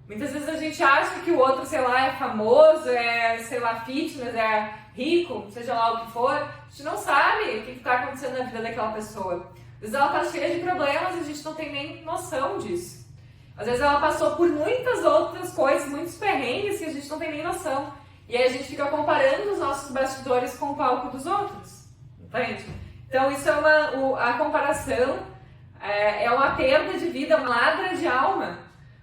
Muitas vezes a gente acha que o outro, sei lá, é famoso, é, sei lá, fitness, é rico, seja lá o que for. A gente não sabe o que está acontecendo na vida daquela pessoa. Às vezes ela está cheia de problemas e a gente não tem nem noção disso. Às vezes ela passou por muitas outras coisas, muitos perrengues que a gente não tem nem noção. E aí a gente fica comparando os nossos bastidores com o palco dos outros. Entende? Então isso é a comparação é uma perda de vida, uma ladra de alma.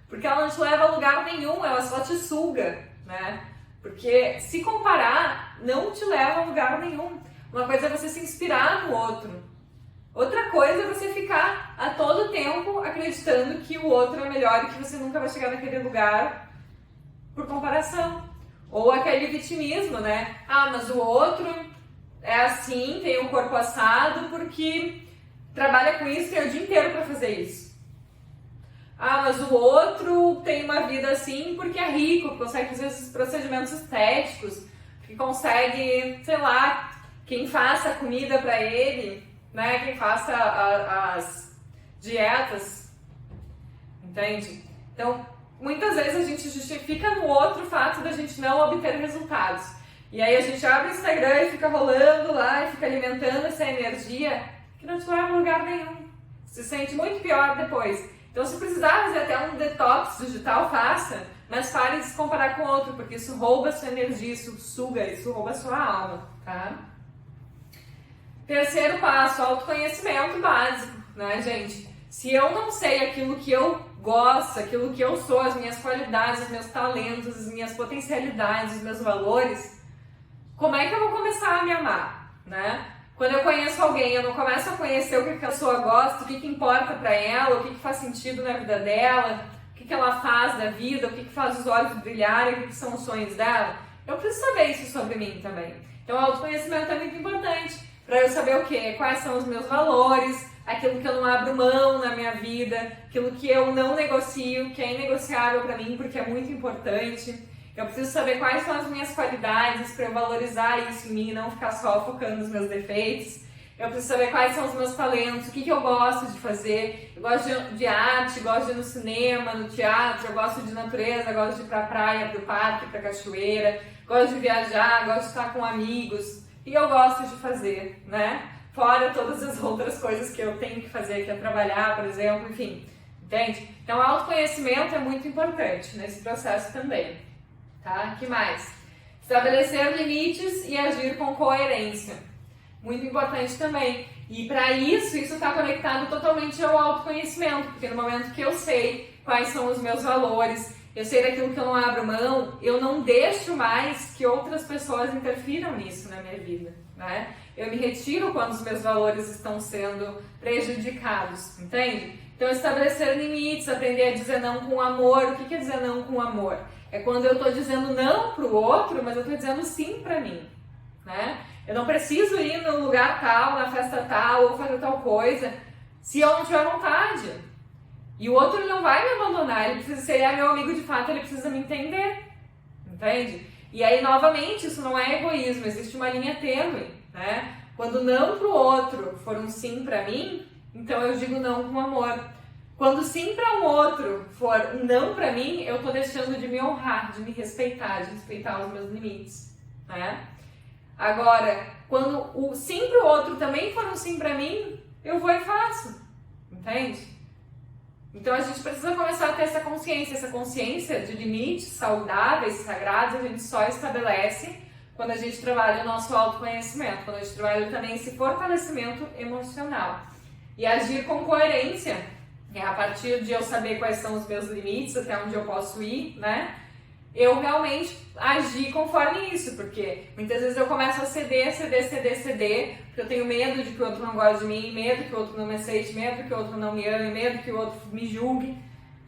Porque ela não te leva a lugar nenhum, ela só te suga, né? Porque se comparar não te leva a lugar nenhum. Uma coisa é você se inspirar no outro. Outra coisa é você ficar a todo tempo acreditando que o outro é melhor e que você nunca vai chegar naquele lugar por comparação. Ou aquele vitimismo, né? Ah, mas o outro é assim, tem um corpo assado porque trabalha com isso, tem o dia inteiro para fazer isso. Ah, mas o outro tem uma vida assim porque é rico, consegue fazer esses procedimentos estéticos, que consegue, sei lá, quem faça a comida para ele, né? Quem faça as dietas, entende? Então, muitas vezes a gente justifica no outro o fato da gente não obter resultados. E aí a gente abre o Instagram e fica rolando lá e fica alimentando essa energia que não te leva a lugar nenhum. Se sente muito pior depois. Então, se precisar fazer até um detox digital, faça, mas pare de se comparar com o outro, porque isso rouba a sua energia, isso suga, isso rouba a sua alma, tá? Terceiro passo, autoconhecimento básico, né, gente? Se eu não sei aquilo que eu gosto, aquilo que eu sou, as minhas qualidades, os meus talentos, as minhas potencialidades, os meus valores, como é que eu vou começar a me amar, né? Quando eu conheço alguém, eu não começo a conhecer o que a pessoa gosta, o que importa pra ela, o que faz sentido na vida dela, o que ela faz da vida, o que faz os olhos brilharem, o que são os sonhos dela. Eu preciso saber isso sobre mim também. Então, o autoconhecimento é muito importante para eu saber o quê? Quais são os meus valores, aquilo que eu não abro mão na minha vida, aquilo que eu não negocio, que é inegociável para mim porque é muito importante. Eu preciso saber quais são as minhas qualidades para eu valorizar isso em mim e não ficar só focando nos meus defeitos. Eu preciso saber quais são os meus talentos, o que eu gosto de fazer. Eu gosto de arte, gosto de ir no cinema, no teatro, eu gosto de natureza, gosto de ir pra praia, pro parque, pra cachoeira, gosto de viajar, gosto de estar com amigos. O que eu gosto de fazer, né? Fora todas as outras coisas que eu tenho que fazer, que é trabalhar, por exemplo, enfim. Entende? Então, autoconhecimento é muito importante nesse processo também. Tá? Que mais? Estabelecer limites e agir com coerência. Muito importante também. E para isso está conectado totalmente ao autoconhecimento, porque no momento que eu sei quais são os meus valores, eu sei daquilo que eu não abro mão, eu não deixo mais que outras pessoas interfiram nisso na minha vida, né? Eu me retiro quando os meus valores estão sendo prejudicados, entende? Então, estabelecer limites, aprender a dizer não com amor. O que é dizer não com amor? É quando eu estou dizendo não para o outro, mas eu estou dizendo sim para mim, né? Eu não preciso ir no lugar tal, na festa tal, ou fazer tal coisa, se eu não tiver vontade. E o outro não vai me abandonar, ele precisa ser meu amigo de fato, ele precisa me entender, entende? E aí, novamente, isso não é egoísmo, existe uma linha tênue, né? Quando não para o outro for um sim para mim, então eu digo não com amor. Quando sim para um outro for um não para mim, eu estou deixando de me honrar, de me respeitar, de respeitar os meus limites, né? Agora, quando o sim para o outro também for um sim para mim, eu vou e faço, entende? Então a gente precisa começar a ter essa consciência de limites saudáveis, sagrados, a gente só estabelece quando a gente trabalha o nosso autoconhecimento, quando a gente trabalha também esse fortalecimento emocional. E agir com coerência, a partir de eu saber quais são os meus limites, até onde eu posso ir, né? Eu realmente agir conforme isso, porque muitas vezes eu começo a ceder, porque eu tenho medo de que o outro não goste de mim, medo que o outro não me aceite, medo que o outro não me ame, medo que o outro me julgue.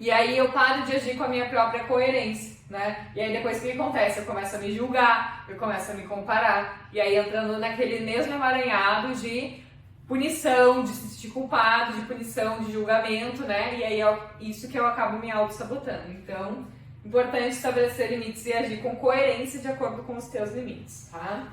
E aí eu paro de agir com a minha própria coerência, né? E aí depois o que acontece? Eu começo a me julgar, eu começo a me comparar, e aí entrando naquele mesmo emaranhado de punição, de se sentir culpado, de punição, de julgamento, né? E aí é isso que eu acabo me auto-sabotando. Então, importante estabelecer limites e agir com coerência de acordo com os teus limites, tá?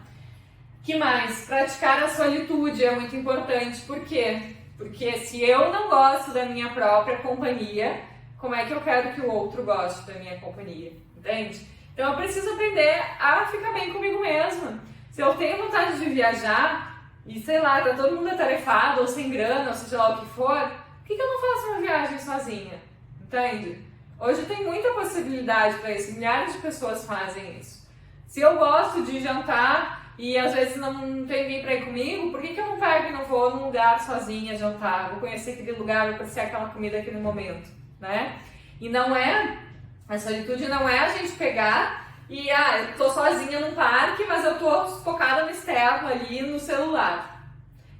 Que mais? Praticar a solitude é muito importante. Por quê? Porque se eu não gosto da minha própria companhia, como é que eu quero que o outro goste da minha companhia? Entende? Então eu preciso aprender a ficar bem comigo mesma. Se eu tenho vontade de viajar e, sei lá, tá todo mundo atarefado ou sem grana, ou seja lá o que for, por que eu não faço uma viagem sozinha? Entende? Hoje tem muita possibilidade para isso, milhares de pessoas fazem isso. Se eu gosto de jantar e às vezes não tem ninguém para ir comigo, por que eu não pego e não vou num lugar sozinha jantar? Vou conhecer aquele lugar, vou conhecer aquela comida aquele momento, né? E não é, a solitude não é a gente pegar e, eu tô sozinha num parque, mas eu tô focada no externo ali, no celular.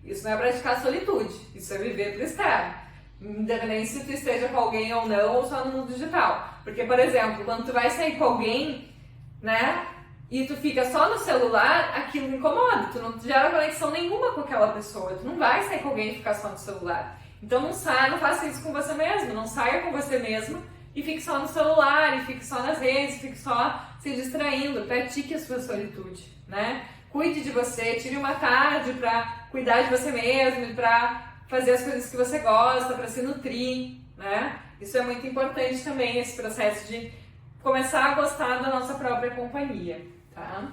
Isso não é praticar solitude, isso é viver pro externo. Independente se tu esteja com alguém ou não, ou só no mundo digital. Porque, por exemplo, quando tu vai sair com alguém, né, e tu fica só no celular, aquilo incomoda, tu não gera conexão nenhuma com aquela pessoa, tu não vai sair com alguém e ficar só no celular. Então não faça isso com você mesmo, não saia com você mesmo e fique só no celular, e fique só nas redes, fique só se distraindo, pratique a sua solitude, né? Cuide de você, tire uma tarde pra cuidar de você mesmo, pra fazer as coisas que você gosta, pra se nutrir, né? Isso é muito importante também, esse processo de começar a gostar da nossa própria companhia, tá?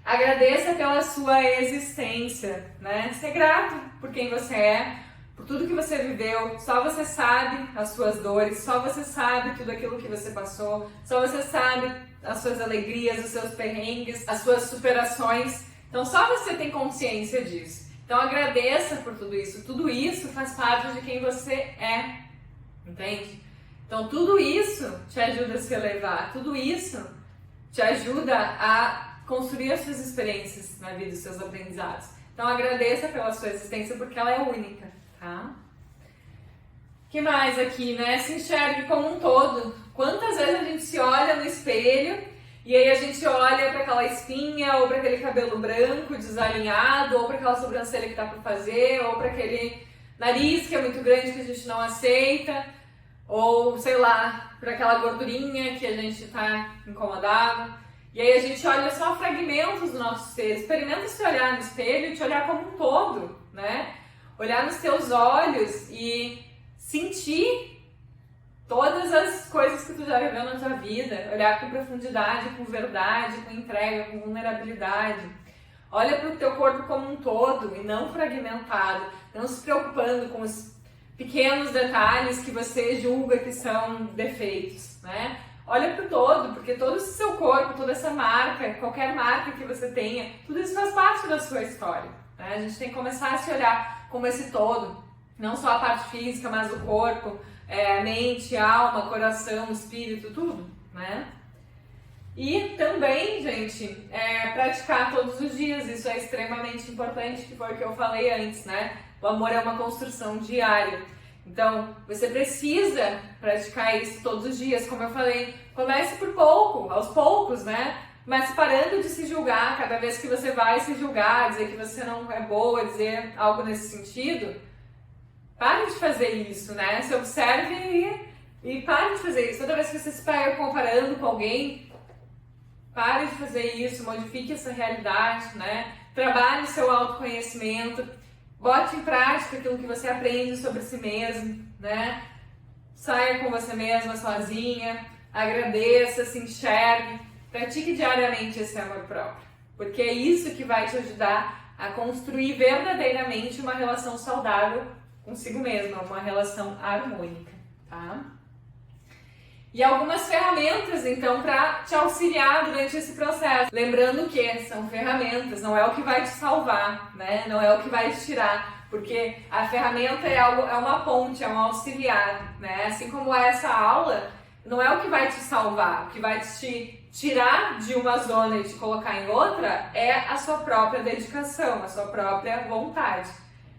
Agradeça pela sua existência, né? Ser grato por quem você é, por tudo que você viveu. Só você sabe as suas dores, só você sabe tudo aquilo que você passou, só você sabe as suas alegrias, os seus perrengues, as suas superações. Então só você tem consciência disso. Então agradeça por tudo isso faz parte de quem você é, entende? Então tudo isso te ajuda a se elevar, tudo isso te ajuda a construir as suas experiências na vida, os seus aprendizados. Então agradeça pela sua existência porque ela é única, tá? Que mais aqui, né? Se enxergue como um todo. Quantas vezes a gente se olha no espelho e aí a gente olha para aquela espinha, ou para aquele cabelo branco desalinhado, ou para aquela sobrancelha que tá para fazer, ou para aquele nariz que é muito grande que a gente não aceita, ou sei lá, para aquela gordurinha que a gente tá incomodado. E aí a gente olha só fragmentos do nosso ser. Experimenta se olhar no espelho e te olhar como um todo, né? Olhar nos teus olhos e sentir todas as coisas que tu já viveu na tua vida. Olhar com profundidade, com verdade, com entrega, com vulnerabilidade. Olha para o teu corpo como um todo e não fragmentado. Não se preocupando com os pequenos detalhes que você julga que são defeitos, né? Olha para o todo, porque todo o seu corpo, toda essa marca, qualquer marca que você tenha, tudo isso faz parte da sua história, né? A gente tem que começar a se olhar como esse todo, não só a parte física, mas o corpo, mente, alma, coração, espírito, tudo, né? E também, gente, praticar todos os dias, isso é extremamente importante, que foi o que eu falei antes, né? O amor é uma construção diária. Então, você precisa praticar isso todos os dias, como eu falei. Comece por pouco, aos poucos, né? Mas parando de se julgar, cada vez que você vai se julgar, dizer que você não é boa, dizer algo nesse sentido, pare de fazer isso, né? Se observe e pare de fazer isso. Toda vez que você se pega comparando com alguém, pare de fazer isso, modifique essa realidade, né? Trabalhe o seu autoconhecimento, bote em prática aquilo que você aprende sobre si mesmo, né? Saia com você mesma, sozinha, agradeça, se enxergue, pratique diariamente esse amor próprio, porque é isso que vai te ajudar a construir verdadeiramente uma relação saudável consigo mesma, uma relação harmônica, tá? E algumas ferramentas, então, para te auxiliar durante esse processo. Lembrando que são ferramentas, não é o que vai te salvar, né? Não é o que vai te tirar, porque a ferramenta é uma ponte, é um auxiliar, né? Assim como essa aula, não é o que vai te salvar, o que vai te tirar de uma zona e te colocar em outra é a sua própria dedicação, a sua própria vontade.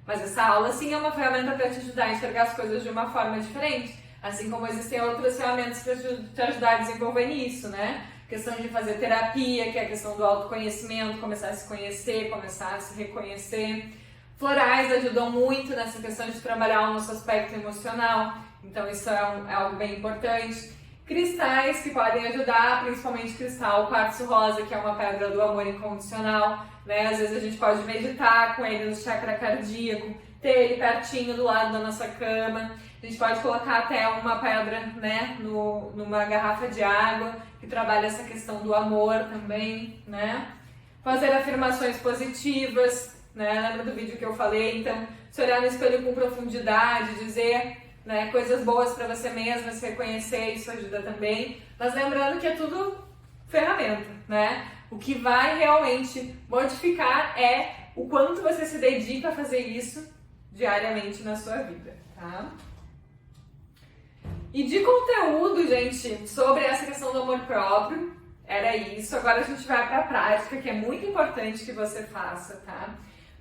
Mas essa aula, sim, é uma ferramenta para te ajudar a enxergar as coisas de uma forma diferente, Assim como existem outras ferramentas para te ajudar a desenvolver nisso, né? Questão de fazer terapia, que é a questão do autoconhecimento, começar a se conhecer, começar a se reconhecer. Florais ajudam muito nessa questão de trabalhar o nosso aspecto emocional, então isso é algo bem importante. Cristais que podem ajudar, principalmente cristal quartzo rosa, que é uma pedra do amor incondicional, né? Às vezes a gente pode meditar com ele no chakra cardíaco, ter ele pertinho do lado da nossa cama. A gente pode colocar até uma pedra, né, numa garrafa de água, que trabalha essa questão do amor também, né? Fazer afirmações positivas, né? Lembra do vídeo que eu falei? Então, se olhar no espelho com profundidade, dizer, né, coisas boas para você mesma, se reconhecer, isso ajuda também. Mas lembrando que é tudo ferramenta, né? O que vai realmente modificar é o quanto você se dedica a fazer isso diariamente na sua vida, tá? E de conteúdo, gente, sobre essa questão do amor próprio, era isso. Agora a gente vai para a prática, que é muito importante que você faça, tá?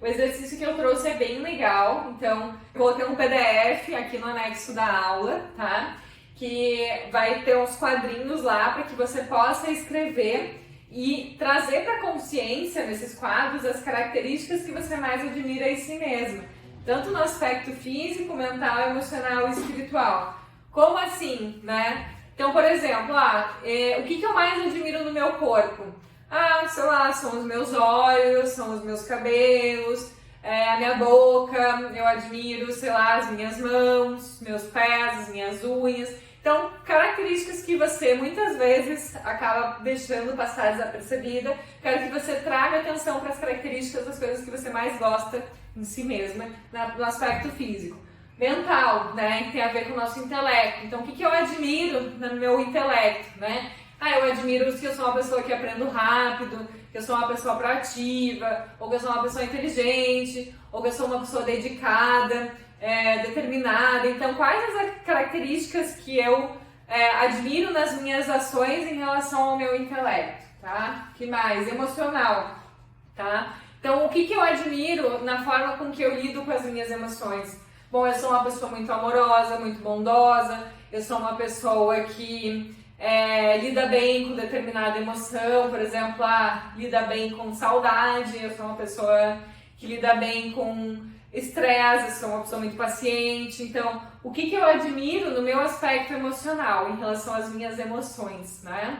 O exercício que eu trouxe é bem legal, então eu coloquei um PDF aqui no anexo da aula, tá? Que vai ter uns quadrinhos lá para que você possa escrever e trazer para a consciência nesses quadros as características que você mais admira em si mesma, tanto no aspecto físico, mental, emocional e espiritual. Como assim, né? Então, por exemplo, o que eu mais admiro no meu corpo? Sei lá, são os meus olhos, são os meus cabelos, a minha boca, eu admiro, sei lá, as minhas mãos, meus pés, as minhas unhas. Então, características que você muitas vezes acaba deixando passar desapercebida. Quero que você traga atenção para as características das coisas que você mais gosta em si mesma, no aspecto físico. Mental, né, que tem a ver com o nosso intelecto. Então, o que eu admiro no meu intelecto, né? Eu admiro que eu sou uma pessoa que aprendo rápido, que eu sou uma pessoa proativa, ou que eu sou uma pessoa inteligente, ou que eu sou uma pessoa dedicada, determinada. Então, quais as características que eu admiro nas minhas ações em relação ao meu intelecto, tá? Que mais? Emocional, tá? Então, o que eu admiro na forma com que eu lido com as minhas emoções? Bom, eu sou uma pessoa muito amorosa, muito bondosa, eu sou uma pessoa que lida bem com determinada emoção, por exemplo, lida bem com saudade, eu sou uma pessoa que lida bem com estresse, eu sou uma pessoa muito paciente. Então, o que eu admiro no meu aspecto emocional em relação às minhas emoções, né?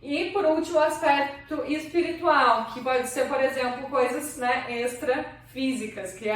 E, por último, o aspecto espiritual, que pode ser, por exemplo, coisas, né, extrafísicas, que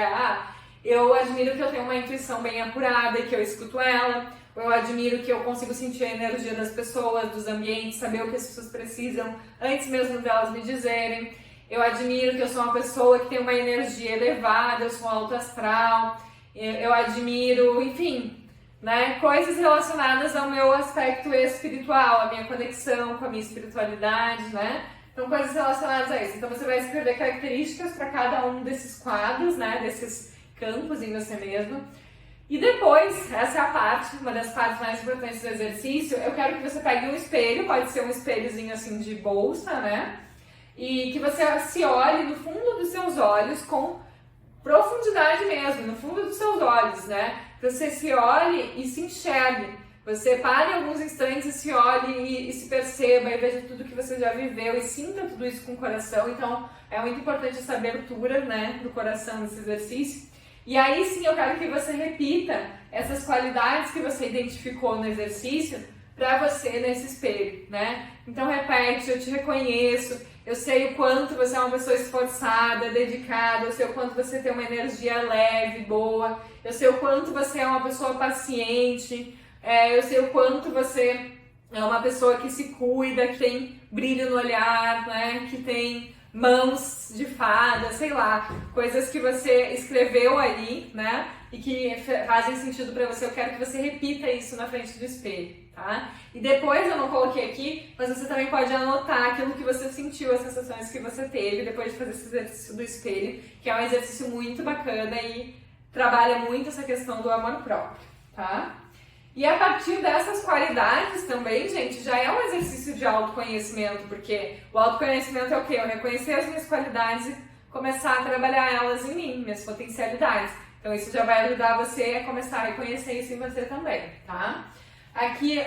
eu admiro que eu tenho uma intuição bem apurada e que eu escuto ela. Eu admiro que eu consigo sentir a energia das pessoas, dos ambientes, saber o que as pessoas precisam antes mesmo delas me dizerem. Eu admiro que eu sou uma pessoa que tem uma energia elevada, eu sou alto astral. Eu admiro, enfim, né, coisas relacionadas ao meu aspecto espiritual, a minha conexão com a minha espiritualidade, né? Então, coisas relacionadas a isso. Então, você vai escrever características para cada um desses quadros, né, desses campos em você mesmo. E depois, essa é a parte, uma das partes mais importantes do exercício, eu quero que você pegue um espelho, pode ser um espelhozinho assim de bolsa, né? E que você se olhe no fundo dos seus olhos com profundidade mesmo, no fundo dos seus olhos, né? Você se olhe e se enxergue. Você pare alguns instantes e se olhe e se perceba e veja tudo que você já viveu e sinta tudo isso com o coração. Então, é muito importante essa abertura, né, do coração nesse exercício. E aí sim eu quero que você repita essas qualidades que você identificou no exercício para você nesse espelho, né? Então repete: eu te reconheço, eu sei o quanto você é uma pessoa esforçada, dedicada, eu sei o quanto você tem uma energia leve, boa, eu sei o quanto você é uma pessoa paciente, eu sei o quanto você é uma pessoa que se cuida, que tem brilho no olhar, né? Que tem mãos de fada, sei lá, coisas que você escreveu ali, né, e que fazem sentido pra você. Eu quero que você repita isso na frente do espelho, tá? E depois, eu não coloquei aqui, mas você também pode anotar aquilo que você sentiu, as sensações que você teve depois de fazer esse exercício do espelho, que é um exercício muito bacana e trabalha muito essa questão do amor próprio, tá? E a partir dessas qualidades também, gente, já é um exercício de autoconhecimento, porque o autoconhecimento é o quê? Eu reconhecer as minhas qualidades e começar a trabalhar elas em mim, minhas potencialidades. Então isso já vai ajudar você a começar a reconhecer isso em você também, tá? Aqui,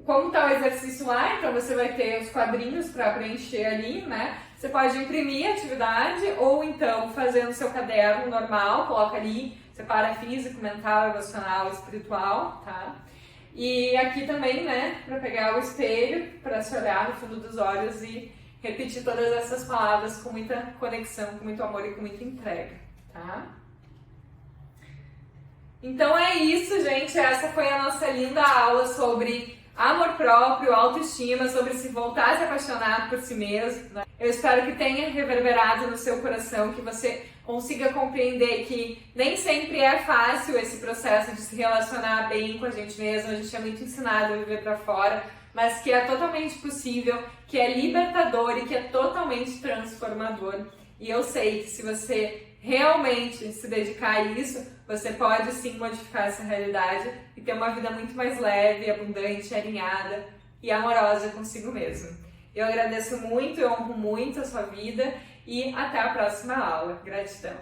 como está o exercício lá, então você vai ter os quadrinhos para preencher ali, né? Você pode imprimir a atividade ou então fazer no seu caderno normal, coloca ali, separa físico, mental, emocional, espiritual, tá? E aqui também, né, para pegar o espelho, para se olhar no fundo dos olhos e repetir todas essas palavras com muita conexão, com muito amor e com muita entrega, tá? Então é isso, gente. Essa foi a nossa linda aula sobre amor próprio, autoestima, sobre se voltar a se apaixonar por si mesmo, né? Eu espero que tenha reverberado no seu coração, que você consiga compreender que nem sempre é fácil esse processo de se relacionar bem com a gente mesmo. A gente é muito ensinado a viver pra fora, mas que é totalmente possível, que é libertador e que é totalmente transformador. E eu sei que se você realmente se dedicar a isso, você pode sim modificar essa realidade e ter uma vida muito mais leve, abundante, alinhada e amorosa consigo mesmo. Eu agradeço muito, eu honro muito a sua vida e até a próxima aula. Gratidão!